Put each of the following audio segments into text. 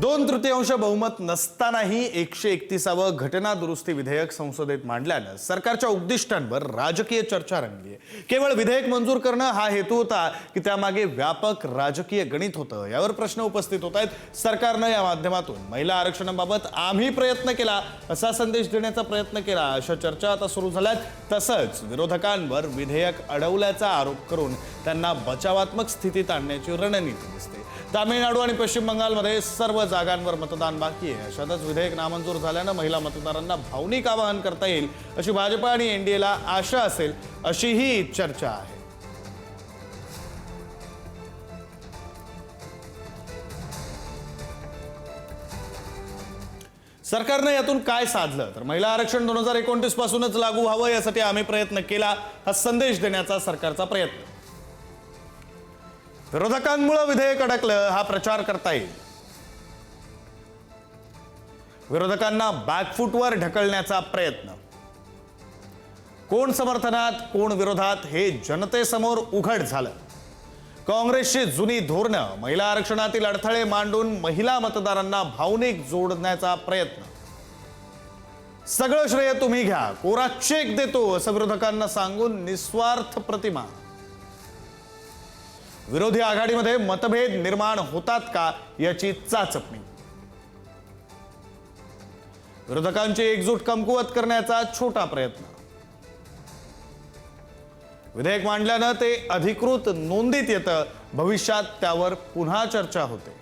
2/3 बहुमत नसतानाही 131वं घटना दुरुस्ती विधेयक संसदेत मांडल्यानं सरकारच्या उद्दिष्टांवर राजकीय चर्चा रंगली आहे। केवळ विधेयक मंजूर करणं हा हेतू होता की त्यामागे व्यापक राजकीय गणित होतं, यावर प्रश्न उपस्थित होत आहेत। सरकारनं या माध्यमातून महिला आरक्षणाबाबत आम्ही प्रयत्न केला असा संदेश देण्याचा प्रयत्न केला, अशा चर्चा आता सुरू झाल्यात। तसंच विरोधकांवर विधेयक अडवल्याचा आरोप करून त्यांना बचावात्मक स्थितीत आणण्याची रणनीती दिसते। तामिळनाडू आणि पश्चिम बंगालमध्ये सर्व जागांवर मतदान बाकी आहे। अशातच विधेयक नामंजूर झाल्यानं महिला मतदारांना भावनिक आवाहन करता येईल अशी भाजप आणि एनडीएला आशा असेल, अशीही चर्चा आहे। सरकारने यातून काय साधलं तर महिला आरक्षण 2029 पासूनच लागू व्हावं यासाठी आम्ही प्रयत्न केला, हा संदेश देण्याचा सरकारचा प्रयत्न। विरोधकांमुळे विधेयक अडकलं हा प्रचार करता येईल। विरोधकांना बॅकफूटवर ढकलण्याचा प्रयत्न। कोण समर्थनात कोण विरोधात हे जनतेसमोर उघड झालं। काँग्रेसची जुनी धोरणं महिला आरक्षणातील अडथळे मांडून महिला मतदारांना भावनिक जोडण्याचा प्रयत्न। सगळं श्रेय तुम्ही घ्या, कोरा चेक देतो असं विरोधकांना सांगून निस्वार्थ प्रतिमा। विरोधी आघाडीमध्ये मतभेद निर्माण होतात का याची चाचपणी। विरोधकांची एकजूट कमकुवत करण्याचा छोटा प्रयत्न। विधेयक मांडल्यानं ते अधिकृत नोंदीत येतं, भविष्यात त्यावर पुन्हा चर्चा होते।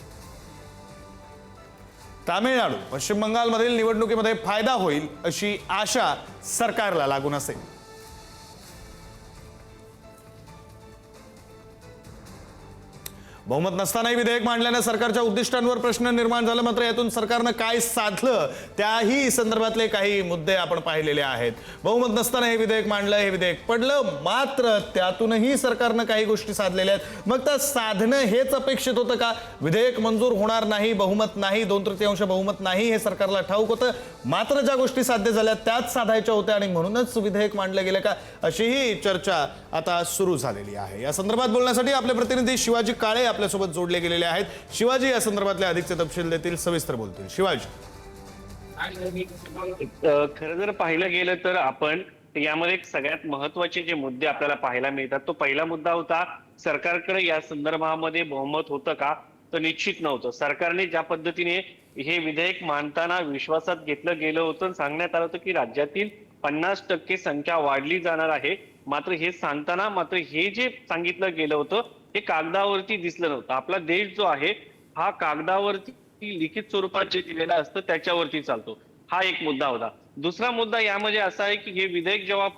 तामिळनाडू पश्चिम बंगालमधील निवडणुकीमध्ये फायदा होईल अशी आशा सरकारला लागून असेल। बहुमत नसतानाही विधेयक मांडल्याने सरकारच्या उद्दिष्टांवर प्रश्न निर्माण झाला, मात्र यातून सरकारनं काय साधलं त्याही संदर्भातले काही मुद्दे आपण पाहिलेले आहेत। बहुमत नसताना हे विधेयक मांडलं, हे विधेयक पडलं, मात्र त्यातूनही सरकारनं काही गोष्टी साधलेल्या आहेत। मग त्या साधणं हेच अपेक्षित होतं का? विधेयक मंजूर होणार नाही, बहुमत नाही, 2/3 बहुमत नाही हे सरकारला ठाऊक होतं, मात्र ज्या गोष्टी साध्य झाल्या त्याच साधायच्या होत्या आणि म्हणूनच विधेयक मांडलं गेलं का, अशीही चर्चा आता सुरू झालेली आहे। या संदर्भात बोलण्यासाठी आपले प्रतिनिधी शिवाजी काळे आपल्यासोबत जोडले गेलेले आहेत। शिवाजी, या संदर्भातले अधिकचे तपशील देतील, सविस्तर बोलतील। शिवाजी, खरं जर पाहिलं गेलं तर आपण यामध्ये एक सगळ्यात महत्त्वाचे जे मुद्दे आपल्याला पाहायला मिळतात, तो पहिला मुद्दा होता सरकारकडे या संदर्भामध्ये बहुमत होतं का, तर निश्चित नव्हतं। सरकारने ज्या पद्धतीने हे विधेयक मांडताना विश्वासात घेतलं गेलं होतं, सांगण्यात आलं होतं की राज्यातील 50% संख्या वाढली जाणार आहे, मात्र हे सांगताना मात्र हे जे सांगितलं गेलं होतं हे कागदावरती दिसलं नव्हतं। आपला देश जो आहे हा कागदावरती लिखित स्वरूपात जे दिलेलं असतं त्याच्यावरती चालतो, हा एक मुद्दा होता। दुसरा मुद्दा यामध्ये असा आहे की हे विधेयक जेव्हा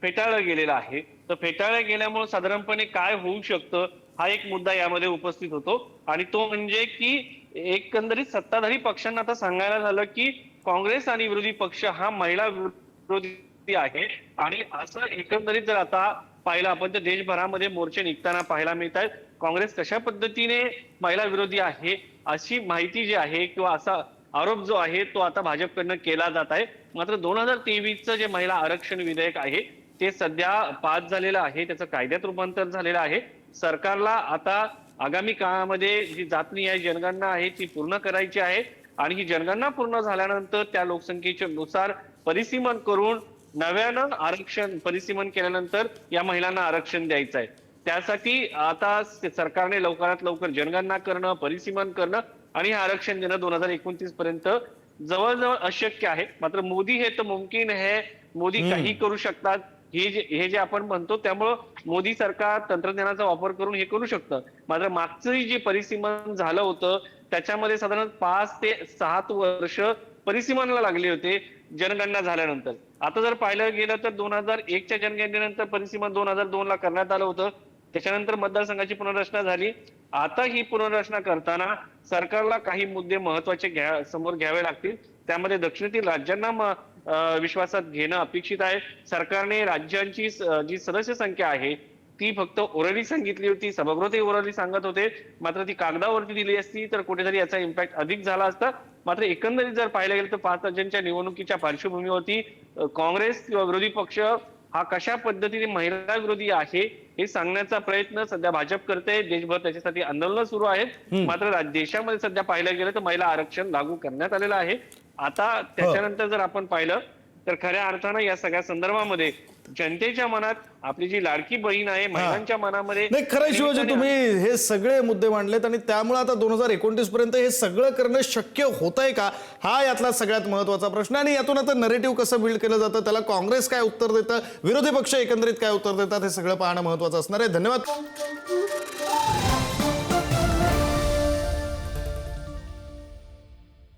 फेटाळलं गेलेलं आहे, तर फेटाळलं गेल्यामुळे साधारणपणे काय होऊ शकतं हा एक मुद्दा यामध्ये उपस्थित होतो, आणि तो म्हणजे की एकंदरीत सत्ताधारी पक्षांना आता सांगायला झालं की काँग्रेस आणि विरोधी पक्ष हा महिला विरोधी आहे, आणि असं एकंदरीत जर आता पाहिलं आपण तर देशभरामध्ये मोर्चे निघताना पाहायला मिळत आहेत। काँग्रेस कशा पद्धतीने महिला विरोधी आहे अशी माहिती जी आहे किंवा असा आरोप जो आहे तो आता भाजपकडनं केला जात आहे। मात्र 2023चं जे महिला आरक्षण विधेयक आहे ते सध्या पास झालेलं आहे, त्याचं कायद्यात रूपांतर झालेलं आहे। सरकारला आता आगामी काळामध्ये जी जातनिहाय जनगणना आहे ती पूर्ण करायची आहे, आणि ही जनगणना पूर्ण झाल्यानंतर त्या लोकसंख्येच्या नुसार परिसीमन करून नव्यानं आरक्षण परिसीमन केल्यानंतर या महिलांना आरक्षण द्यायचं आहे। त्यासाठी आता सरकारने लवकरात लवकर जनगणना करणं, परिसीमन करणं आणि हे आरक्षण देणं 2029 पर्यंत जवळजवळ अशक्य आहे। मात्र मोदी हे तर मुमकिन है, मोदी काही करू शकतात हे जे आपण म्हणतो, त्यामुळं मोदी सरकार तंत्रज्ञानाचा वापर करून हे करू शकतं। मात्र मागचं जे परिसीमन झालं होतं त्याच्यामध्ये साधारण 5 ते 7 वर्ष परिसीमनाला लागले होते जनगणना झाल्यानंतर। आता जर पाहिलं गेलं तर 2001च्या जनगणनेनंतर परिसीमन 2002 ला करण्यात आलं होतं, त्याच्यानंतर मतदारसंघाची पुनर्रचना झाली। आता ही पुनर्रचना करताना सरकारला काही मुद्दे महत्वाचे समोर घ्यावे लागतील, त्यामध्ये दक्षिणेतील राज्यांना विश्वासात घेणं अपेक्षित आहे। सरकारने राज्यांची जी सदस्य संख्या आहे ती फक्त ओरली सांगितली होती, सभागृहातही ओरली सांगत होते, मात्र ती कागदावरती दिली असती तर कुठेतरी याचा इम्पॅक्ट अधिक झाला असता। मात्र एकंदरीत जर पाहिलं गेलं तर 5 राज्यांच्या निवडणुकीच्या पार्श्वभूमीवरती काँग्रेस किंवा विरोधी पक्ष हा कशा पद्धतीने महिला विरोधी आहे हे सांगण्याचा प्रयत्न सध्या भाजप करते. देशभर त्याच्यासाठी आंदोलन सुरू आहेत. मात्र देशामध्ये सध्या पाहिलं गेलं तर महिला आरक्षण लागू करण्यात आलेलं आहे. आता त्याच्यानंतर जर आपण पाहिलं तर खऱ्या अर्थानं या सगळ्या संदर्भामध्ये जनतेच्या मनात आपली जी लाडकी बहीण आहे महिलांच्या मनामध्ये नाही खरं शिवाजी, तुम्ही हे सगळे मुद्दे मांडलेत आणि त्यामुळे आता 2029 पर्यंत हे सगळं करणं शक्य होत आहे का, हा यातला सगळ्यात महत्वाचा प्रश्न. आणि यातून आता नरेटिव्ह कसं बिल्ड केलं जातं, त्याला काँग्रेस काय उत्तर देतं, विरोधी पक्ष एकंदरीत काय उत्तर देतात, हे सगळं पाहणं महत्वाचं असणार आहे. धन्यवाद.